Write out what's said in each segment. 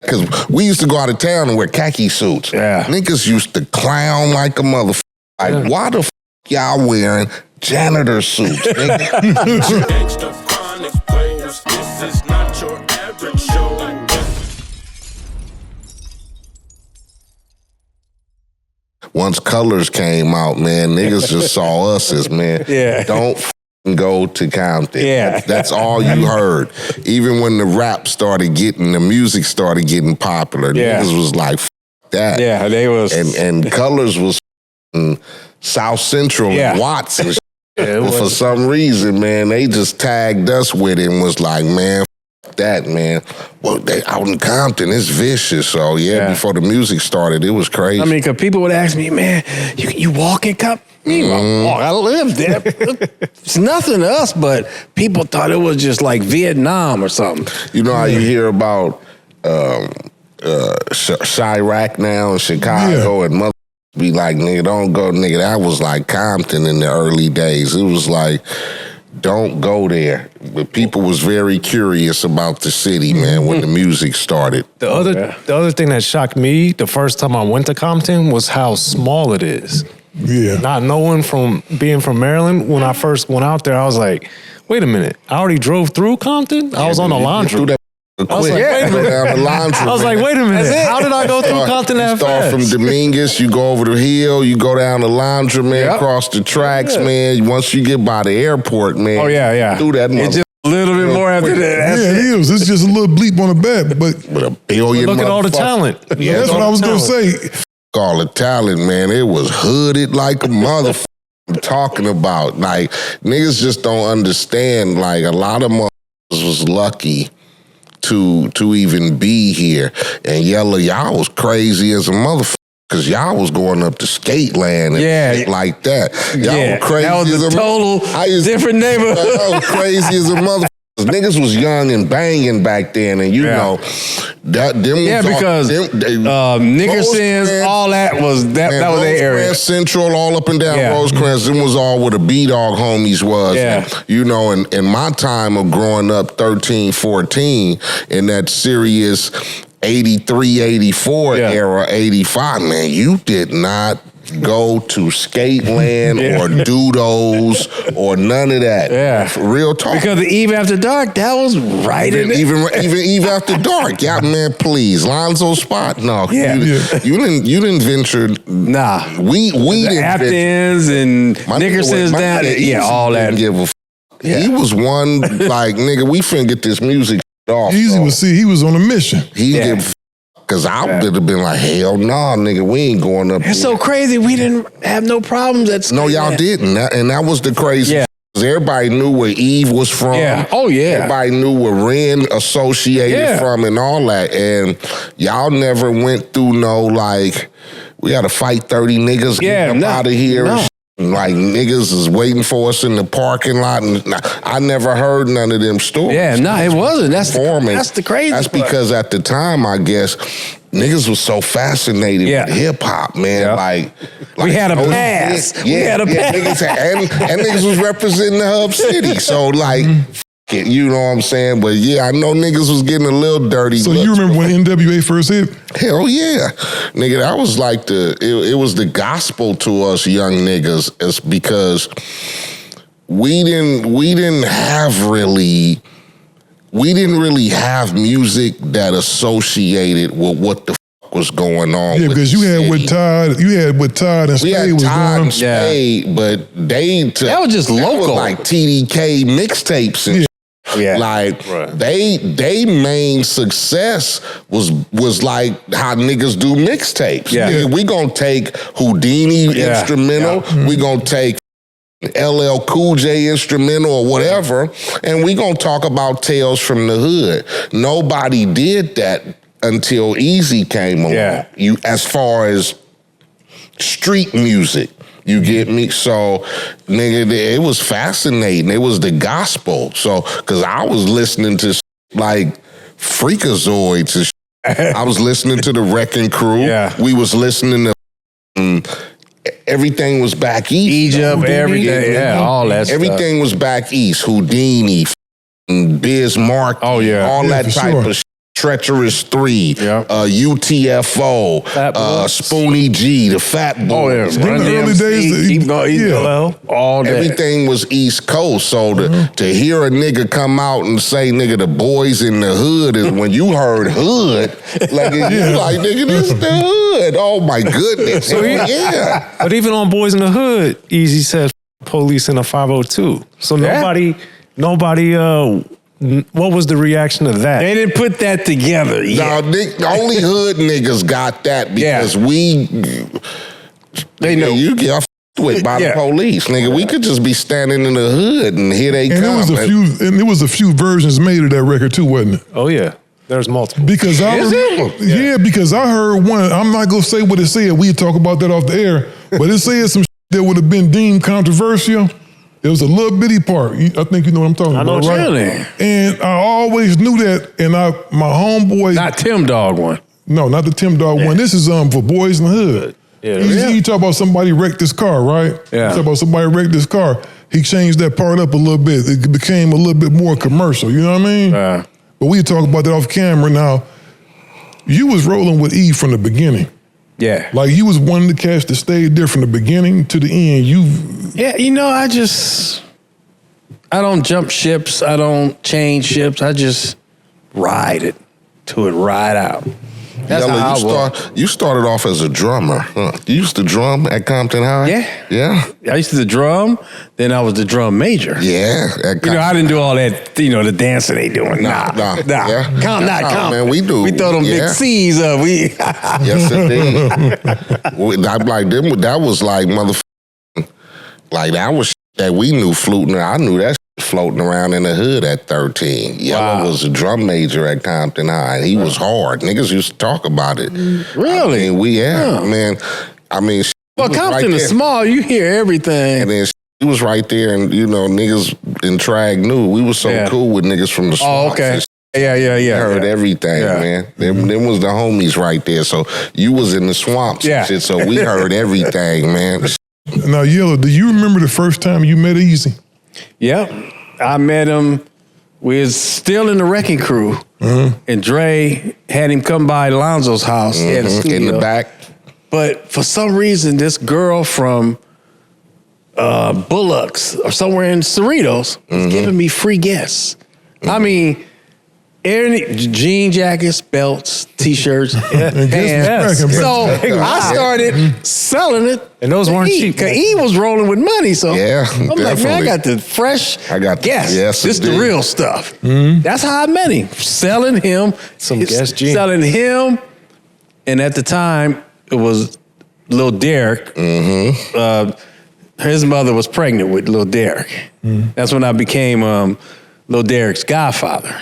Because we used to go out of town and wear khaki suits. Yeah. Niggas used to clown like a motherfucker. Like, why the f*** y'all wearing janitor suits, nigga? Gangster Chronicles, this is not your average show. Once Colors came out, man, niggas just saw us as, man, don't f***ing go to Compton. Yeah. That's all you heard. Even when the rap started getting, the music started getting popular, niggas was like, f*** that. Yeah, they was. And Colors was South Central and Watts and shit. But for some reason, man, they just tagged us with it and was like, man, f*** that, man. Well, they out in Compton, it's vicious. So, before the music started, it was crazy. I mean, because people would ask me, man, you walk in Compton? I live there. It's nothing to us, but people thought it was just like Vietnam or something. You know how you hear about Chirac now in Chicago and mother be like, nigga, don't go, nigga. That was like Compton in the early days. It was like, don't go there. But people was very curious about the city, man, when the music started. The other thing that shocked me the first time I went to Compton was how small it is. Yeah. Not knowing from being from Maryland, when I first went out there, I was like, wait a minute, I already drove through Compton? I was on the laundry. I was like, wait a minute. I was like, wait a minute. How did I go through Compton that fast? You start from Dominguez, you go over the hill, you go down the laundry, man, across the tracks, man. Once you get by the airport, man. Oh, yeah. Through that It's just a little bit more after that. Yeah, it is. It's just a little bleep on the back, but a billion. Look at all the talent. Yeah, that's what I was going to say. All the talent, man. It was hooded like a motherfucker. I'm talking about. Like, niggas just don't understand. Like, a lot of motherfuckers was lucky to even be here. And Yella, y'all was crazy as a motherfucker. Cause y'all was going up to skate land and shit like that. Y'all were crazy. That was a total different neighborhood. Y'all was crazy as a motherfucker. Niggas was young and banging back then, and you know that them was because Nickerson's, all that was that was their area. Central, all up and down Rosecrans, them was all where the B-Dog homies was. Yeah. And, you know, in my time of growing up 13, 14, in that serious 83, 84 era, 85, man, you did not go to Skateland or Doodles or none of that. Yeah. Real talk. Because the Eve After Dark, that was right in even Eve After Dark. Yeah, man, please. Lonzo Spot. No. Yeah. You didn't venture. Nah. We didn't Aftons and Nickerson's down there. Yeah, all that. Give a He was one like, nigga, we finna get this music off. Easy would see he was on a mission. He did. Cause I would have been like, hell nah, nigga, we ain't going up. It's so crazy. We didn't have no problems at school. No, y'all didn't. And that was the crazy. Yeah. Everybody knew where Eve was from. Yeah. Oh, yeah. Everybody knew where Ren associated from and all that. And y'all never went through no, like, we had to fight 30 niggas, get them out of here. No. Like, niggas is waiting for us in the parking lot. And I never heard none of them stories. Yeah, no, it wasn't. That's the crazy That's part. because at the time, I guess, niggas was so fascinated with hip-hop, man. Yeah. Like we had a pass. We had a pass. And niggas was representing the hub city. So, like, it, you know what I'm saying? But, yeah, I know niggas was getting a little dirty. So you remember when NWA first hit? Hell yeah. Nigga, that was like it was the gospel to us young niggas. It's because we didn't really have music that associated with what the fuck was going on. Yeah, because you had with Todd and Spade was Todd going. and Spade, but that was just local. Was like TDK mixtapes and Yeah. Like they main success was like how niggas do mixtapes. Yeah. We gonna take Houdini instrumental, we gonna take LL Cool J instrumental or whatever, and we gonna talk about Tales from the Hood. Nobody did that until Easy came along. Yeah. As far as street music. You get me? So, nigga, it was fascinating. It was the gospel. So, because I was listening to, like, Freakazoids and shit. I was listening to the Wrecking Crew. Yeah. We was listening to everything was back east. Egypt, everything. Yeah, all that stuff. Everything was back east. Houdini, Biz Markie, all that type of shit. Treacherous 3, UTFO, Spoonie G, the Fat Boys. Oh, yeah. In the early days, all day. Everything was East Coast. So to hear a nigga come out and say, nigga, the boys in the hood, is when you heard hood, like, you like, nigga, this the hood. Oh, my goodness. So, yeah. But even on Boys in the Hood, Easy said police in a 502. So nobody, what was the reaction to that? They didn't put that together. No, only hood niggas got that because they know you get f***ed with by the police, nigga. We could just be standing in the hood and here they come. There was a few versions made of that record too, wasn't it? Oh yeah, there's multiple. Because because I heard one. I'm not gonna say what it said. We talk about that off the air, but it said some that would have been deemed controversial. It was a little bitty part. I think you know what I'm talking about, right? Really? And I always knew that. And my homeboy, not Tim Dog one. No, not the Tim Dog one. This is for Boys in the Hood. You talk about somebody wrecked this car, right? Yeah. You talk about somebody wrecked this car. He changed that part up a little bit. It became a little bit more commercial. You know what I mean? But we talk about that off camera. Now, you was rolling with E from the beginning. Yeah. Like you was one of the cats that stayed there from the beginning to the end. Yeah, you know, I don't jump ships. I don't change ships. I just ride it till it ride out. That's Yella, you started off as a drummer. Huh? You used to drum at Compton High? Yeah. I used to drum, then I was the drum major. Yeah. I didn't do all that, the dancing they doing. Nah. Yeah. Count. Man, we do. We throw them big C's up. Yes, indeed. I'm like, that was like motherfucking, like that was that we knew fluting. I knew that floating around in the hood at 13. Yella was a drum major at Compton High. He was hard. Niggas used to talk about it. Really? I mean, man. I mean, well, Compton is small. You hear everything. And then he was right there, and niggas in Trag knew. We was so cool with niggas from the swamps. Oh, okay. Yeah. Heard everything, man. Them was the homies right there. So you was in the swamps and shit, so we heard everything, man. Now, Yella, do you remember the first time you met Easy? Yep. I met him. We was still in the Wrecking Crew, and Dre had him come by Lonzo's house in the back. But for some reason, this girl from Bullocks or somewhere in Cerritos was giving me free guests. I mean, jean jackets, belts, T-shirts, pants. So I started selling it. And those weren't cheap. Because he was rolling with money. So I'm like, man, I got the fresh guess. Yes, this is the real stuff. That's how I met him. Selling him. Some guest jeans. Selling him. And at the time, it was Lil Derek. His mother was pregnant with Lil Derek. That's when I became Lil Derek's godfather.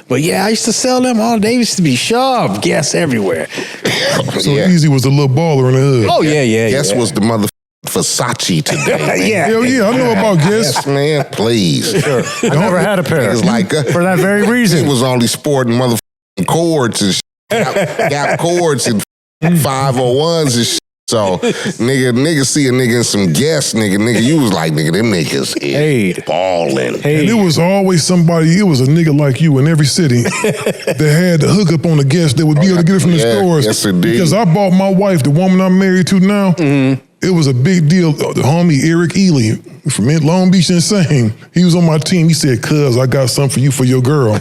But yeah, I used to sell them all. They used to be sharp guests everywhere. So Easy was a little baller in the hood. Oh yeah. Guess was the mother Versace today. Man. Hell yeah, I know about Guess. Yes, man, please. Sure. I never had a pair. Like, for that very reason. He was only sporting motherfucking cords and gap cords and 501s and shit. So, nigga see a nigga in some Guess, nigga, you was like, nigga, them niggas is ballin'. And there was always somebody, it was a nigga like you in every city that had the hookup on the Guess that would be able to get it from the stores. Yes, indeed. Because I bought my wife, the woman I'm married to now, it was a big deal. The homie Eric Ely from Long Beach Insane, he was on my team. He said, cuz, I got something for you for your girl.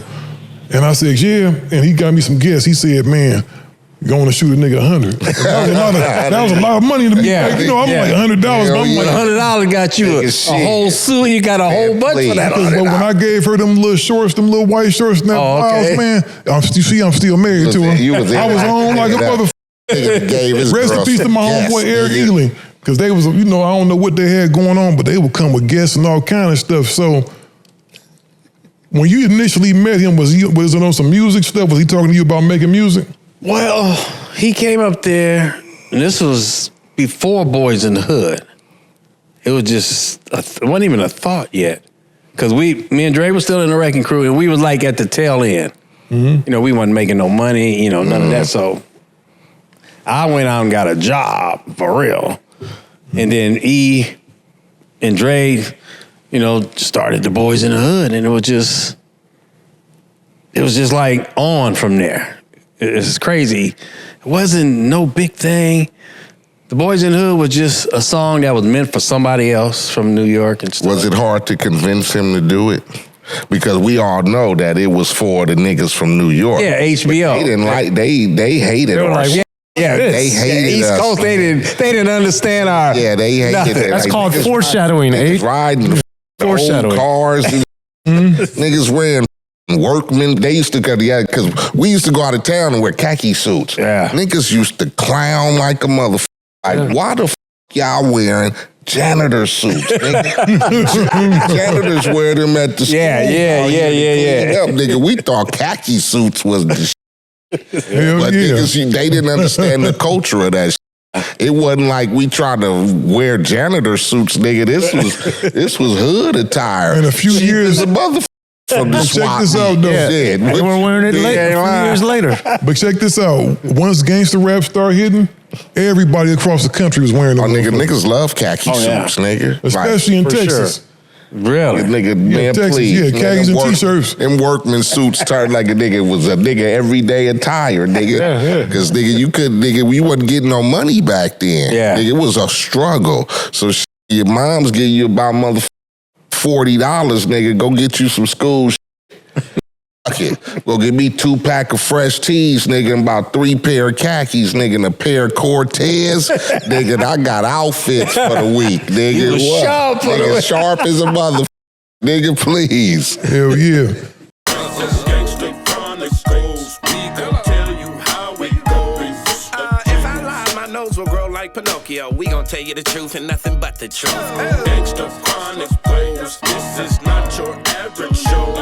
And I said, yeah. And he got me some Guess. He said, man, going to shoot a nigga 100. That was a lot of money to me. Yeah. Like, I'm like $100. But I'm like, $100 got you a whole suit. You got a whole bunch for that. But when I gave her them little shorts, them little white shorts, and that blouse, man, I'm still married to her. I was on like a motherfucker. Rest in peace to my homeboy Eric Ely. Because they was, I don't know what they had going on, but they would come with guests and all kind of stuff. So when you initially met him, was it on some music stuff? Was he talking to you about making music? Well, he came up there, and this was before Boys in the Hood. It was just, it wasn't even a thought yet. Because me and Dre was still in the Wrecking Crew, and we was like at the tail end. We wasn't making no money, none of that. So I went out and got a job, for real. And then E and Dre, started the Boys in the Hood, and it was just, it was just like on from there. It's crazy. It wasn't no big thing. The Boys in the Hood was just a song that was meant for somebody else from New York and stuff. Was it hard to convince him to do it? Because we all know that it was for the niggas from New York. Yeah, HBO. But they didn't like. They hated They were our like, yeah, they hated East us. Coast. They didn't understand our. Yeah, they hated nothing. it. That's like, called niggas foreshadowing, Niggas riding the Foreshadowing. old cars. Niggas wearing workmen. They used to go, because we used to go out of town and wear khaki suits. Yeah. Niggas used to clown like a motherfucker. Like, why the y'all wearing janitor suits? Janitors wear them at the school. Yeah. Up, nigga. We thought khaki suits was the shit. Hell But yeah. niggas, they didn't understand the culture of that shit. It wasn't like we tried to wear janitor suits, nigga. This was hood attire. In a few Cheap years- as a motherfucker from the Check swap. this out, though. Yeah. They were wearing it later, a few years later. But check this out. Once gangster rap started hitting, everybody across the country was wearing Oh, them. niggas love khaki yeah. suits, nigga. Especially in for Texas. Really? Nigga, man, Texas, please. yeah, Man, khakis them and t-shirts. Them workman suits turned like a nigga was a nigga everyday attire, nigga. Yeah. Because we wasn't getting no money back then. Yeah. Nigga, it was a struggle. So your mom's give you about $40, nigga. Go get you some school Fuck it. Go get me 2-pack of fresh tees, nigga, and about 3 pair of khakis, nigga, and a pair of Cortez. Nigga, I got outfits for the week, nigga. You was What? sharp for the Nigga, week. sharp as a motherfucker. Nigga, please. Hell yeah. Gangster Chronicles, we gon' tell you how it goes. If I lie, my nose will grow like Pinocchio. We gon' tell you the truth and nothing but the truth. Gangster Chronicles, this is not your average show.